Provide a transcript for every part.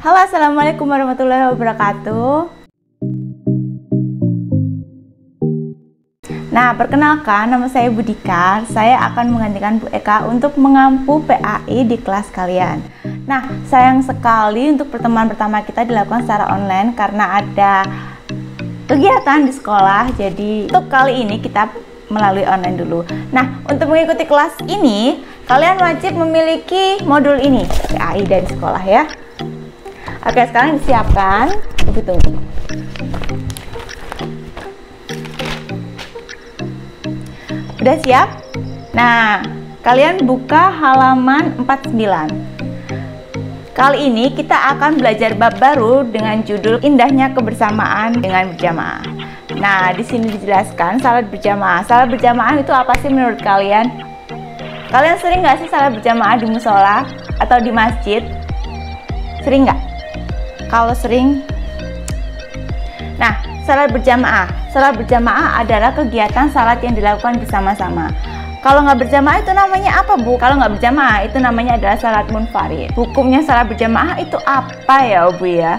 Halo, assalamualaikum warahmatullahi wabarakatuh. Nah, perkenalkan, nama saya Budika. Saya akan menggantikan Bu Eka untuk mengampu PAI di kelas kalian. Nah, sayang sekali untuk pertemuan pertama kita dilakukan secara online karena ada kegiatan di sekolah. Jadi untuk kali ini kita melalui online dulu. Nah, untuk mengikuti kelas ini, kalian wajib memiliki modul ini, PAI dari sekolah ya. Oke, sekarang disiapkan. Tunggu. Udah siap? Nah, kalian buka halaman 49. Kali ini kita akan belajar bab baru dengan judul Indahnya Kebersamaan dengan Berjamaah. Nah, di sini dijelaskan salat berjamaah. Salat berjamaah itu apa sih menurut kalian? Kalian sering nggak sih salat berjamaah di musola atau di masjid? Sering nggak? Kalau sering, nah, salat berjamaah. Salat berjamaah adalah kegiatan salat yang dilakukan bersama-sama. Kalau nggak berjamaah itu namanya apa, Bu? Kalau nggak berjamaah itu namanya adalah salat munfarid. Hukumnya salat berjamaah itu apa ya, Bu ya?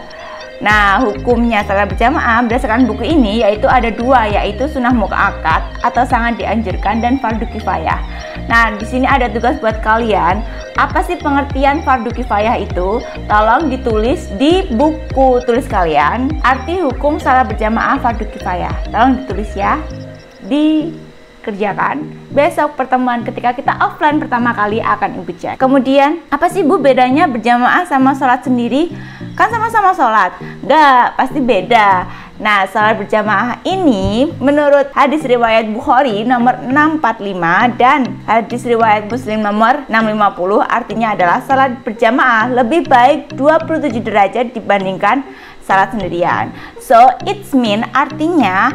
Nah, hukumnya salat berjamaah berdasarkan buku ini yaitu ada dua, yaitu sunnah muakkad atau sangat dianjurkan dan fardu kifayah. Nah, di sini ada tugas buat kalian. Apa sih pengertian fardu kifayah itu? Tolong ditulis di buku tulis kalian. Arti hukum salat berjamaah fardu kifayah. Tolong ditulis ya. Dikerjakan. Besok pertemuan ketika kita offline pertama kali akan ibu cek. Kemudian, apa sih Bu bedanya berjamaah sama sholat sendiri? Kan sama-sama sholat. Enggak, pasti beda. Nah, salat berjamaah ini menurut hadis riwayat Bukhari nomor 645 dan hadis riwayat Muslim nomor 650 artinya adalah salat berjamaah lebih baik 27 derajat dibandingkan salat sendirian. So, it's mean artinya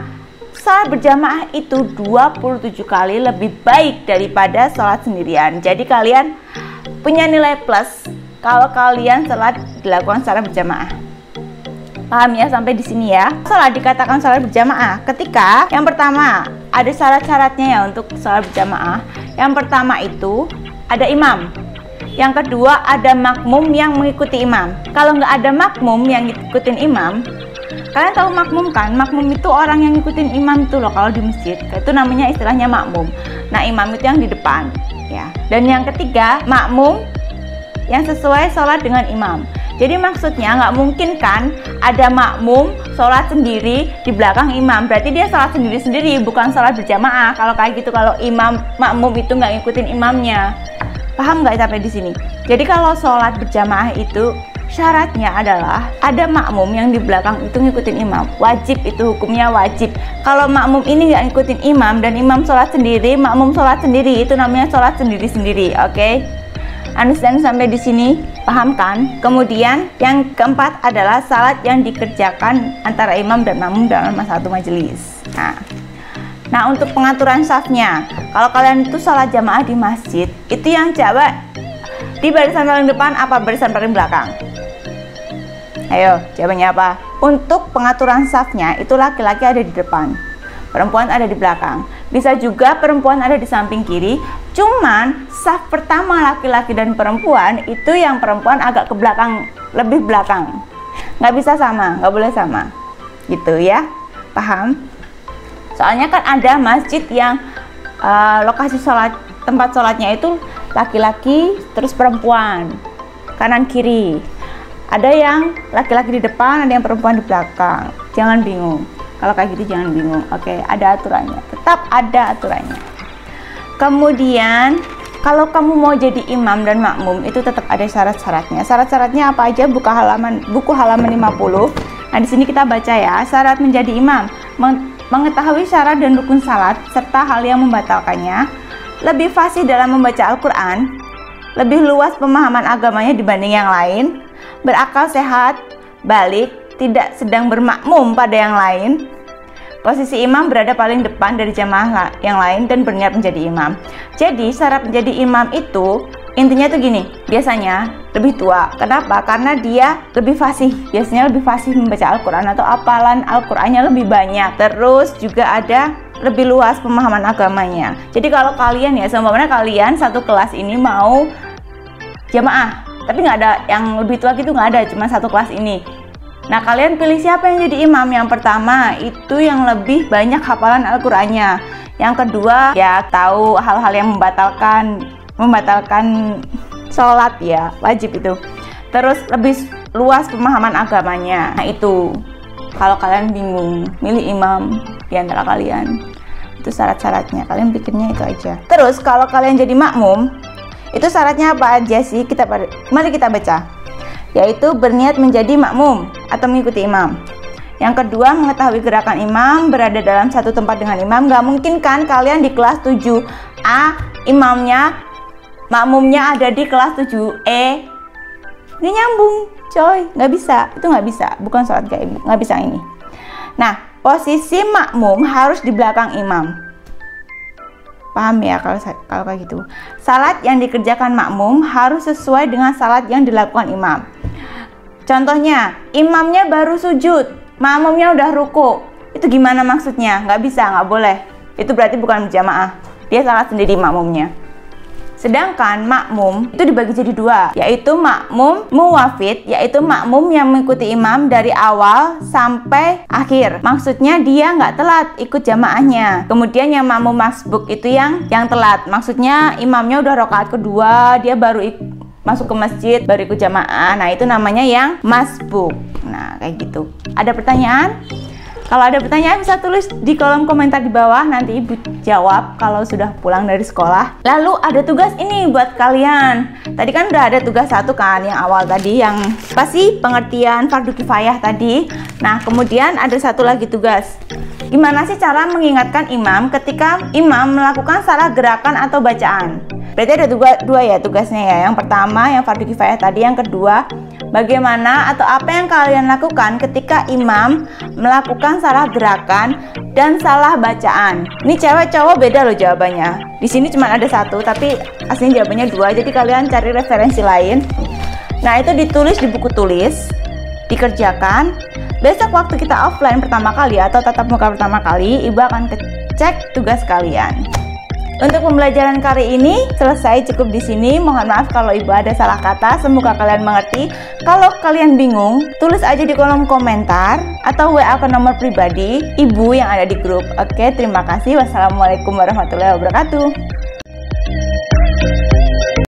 salat berjamaah itu 27 kali lebih baik daripada salat sendirian. Jadi kalian punya nilai plus kalau kalian salat dilakukan secara berjamaah. Paham ya sampai di sini ya? Salat dikatakan salat berjamaah ketika yang pertama ada syarat-syaratnya ya untuk salat berjamaah. Yang pertama itu ada imam. Yang kedua ada makmum yang mengikuti imam. Kalau nggak ada makmum yang ngikutin imam, kalian tahu makmum kan? Makmum itu orang yang ngikutin imam itu loh kalau di masjid. Itu namanya istilahnya makmum. Nah, imam itu yang di depan ya. Dan yang ketiga makmum yang sesuai sholat dengan imam. Jadi maksudnya nggak mungkin kan ada makmum sholat sendiri di belakang imam. Berarti dia sholat sendiri-sendiri, bukan sholat berjamaah. Kalau kayak gitu, kalau imam makmum itu nggak ngikutin imamnya. Paham nggak sampai di sini? Jadi kalau sholat berjamaah itu syaratnya adalah ada makmum yang di belakang itu ngikutin imam. Wajib, itu hukumnya wajib. Kalau makmum ini nggak ngikutin imam dan imam sholat sendiri, makmum sholat sendiri, itu namanya sholat sendiri-sendiri. Oke? Understand sampai di sini? Paham kan? Kemudian yang keempat adalah salat yang dikerjakan antara imam dan makmum dalam satu majelis. Nah, untuk pengaturan safnya, kalau kalian itu salat jamaah di masjid, itu yang cewek di barisan paling depan apa barisan paling belakang? Ayo, jawabannya apa? Untuk pengaturan safnya, itu laki-laki ada di depan, perempuan ada di belakang. Bisa juga perempuan ada di samping kiri. Cuman saf pertama laki-laki dan perempuan itu yang perempuan agak ke belakang, lebih belakang. Nggak bisa sama, nggak boleh sama. Gitu ya, paham? Soalnya kan ada masjid yang lokasi sholat, tempat sholatnya itu laki-laki terus perempuan, kanan kiri. Ada yang laki-laki di depan, ada yang perempuan di belakang. Jangan bingung. Kalau kayak gitu jangan bingung. Oke, ada aturannya. Tetap ada aturannya. Kemudian kalau kamu mau jadi imam dan makmum itu tetap ada syarat-syaratnya. Syarat-syaratnya apa aja? Buku halaman 50. Nah, di sini kita baca ya. Syarat menjadi imam: mengetahui syarat dan rukun salat serta hal yang membatalkannya, lebih fasih dalam membaca Al-Qur'an, lebih luas pemahaman agamanya dibanding yang lain, berakal sehat, balik, tidak sedang bermakmum pada yang lain, posisi imam berada paling depan dari jamaah yang lain dan berniat menjadi imam. Jadi syarat menjadi imam itu intinya tuh gini, biasanya lebih tua. Kenapa? Karena dia lebih fasih, biasanya lebih fasih membaca Al-Quran atau hafalan Al-Qurannya lebih banyak. Terus juga ada lebih luas pemahaman agamanya. Jadi kalau kalian ya, sebenarnya kalian satu kelas ini mau jamaah Tapi nggak ada yang lebih tua gitu, nggak ada, cuma satu kelas ini. Nah, kalian pilih siapa yang jadi imam. Yang pertama itu yang lebih banyak hafalan Al-Qur'annya. Yang kedua ya tahu hal-hal yang membatalkan sholat ya, wajib itu. Terus lebih luas pemahaman agamanya. Nah itu, kalau kalian bingung milih imam di antara kalian, itu syarat-syaratnya, kalian pikirnya itu aja. Terus kalau kalian jadi makmum, itu syaratnya apa aja sih? Mari kita baca. Yaitu berniat menjadi makmum atau mengikuti imam. Yang kedua, mengetahui gerakan imam, berada dalam satu tempat dengan imam. Gak mungkin kan kalian di kelas 7A, makmumnya ada di kelas 7E. Ini nyambung coy, nggak bisa, itu nggak bisa, bukan sholat gaib, nggak bisa ini. Nah, posisi makmum harus di belakang imam. Paham ya kalau kayak gitu. Salat yang dikerjakan makmum harus sesuai dengan salat yang dilakukan imam. Contohnya, imamnya baru sujud, makmumnya udah ruku. Itu gimana maksudnya? Nggak bisa, nggak boleh. Itu berarti bukan berjamaah. Dia salat sendiri makmumnya. Sedangkan makmum itu dibagi jadi dua, yaitu makmum muwafid, yaitu makmum yang mengikuti imam dari awal sampai akhir. Maksudnya dia nggak telat ikut jamaahnya. Kemudian yang makmum masbuk itu yang telat. Maksudnya imamnya udah rakaat kedua, dia baru masuk ke masjid, baru ikut jamaah. Nah itu namanya yang masbuk. Nah kayak gitu. Ada pertanyaan? Kalau ada pertanyaan bisa tulis di kolom komentar di bawah, nanti ibu jawab kalau sudah pulang dari sekolah. Lalu ada tugas ini buat kalian. Tadi kan udah ada tugas satu kan, yang awal tadi, yang pasti pengertian fardu kifayah tadi. Nah kemudian ada satu lagi tugas. Gimana sih cara mengingatkan imam ketika imam melakukan salah gerakan atau bacaan? Berarti ada dua ya tugasnya ya. Yang pertama yang fardu kifayah tadi, yang kedua bagaimana atau apa yang kalian lakukan ketika imam melakukan salah gerakan dan salah bacaan. Ini cewek cowok beda loh jawabannya. Di sini cuma ada satu, tapi aslinya jawabannya dua. Jadi kalian cari referensi lain. Nah itu ditulis di buku tulis, dikerjakan. Besok waktu kita offline pertama kali atau tatap muka pertama kali, ibu akan cek tugas kalian. Untuk pembelajaran kali ini selesai, cukup di sini. Mohon maaf kalau ibu ada salah kata. Semoga kalian mengerti. Kalau kalian bingung, tulis aja di kolom komentar atau WA ke nomor pribadi ibu yang ada di grup. Oke, terima kasih. Wassalamualaikum warahmatullahi wabarakatuh.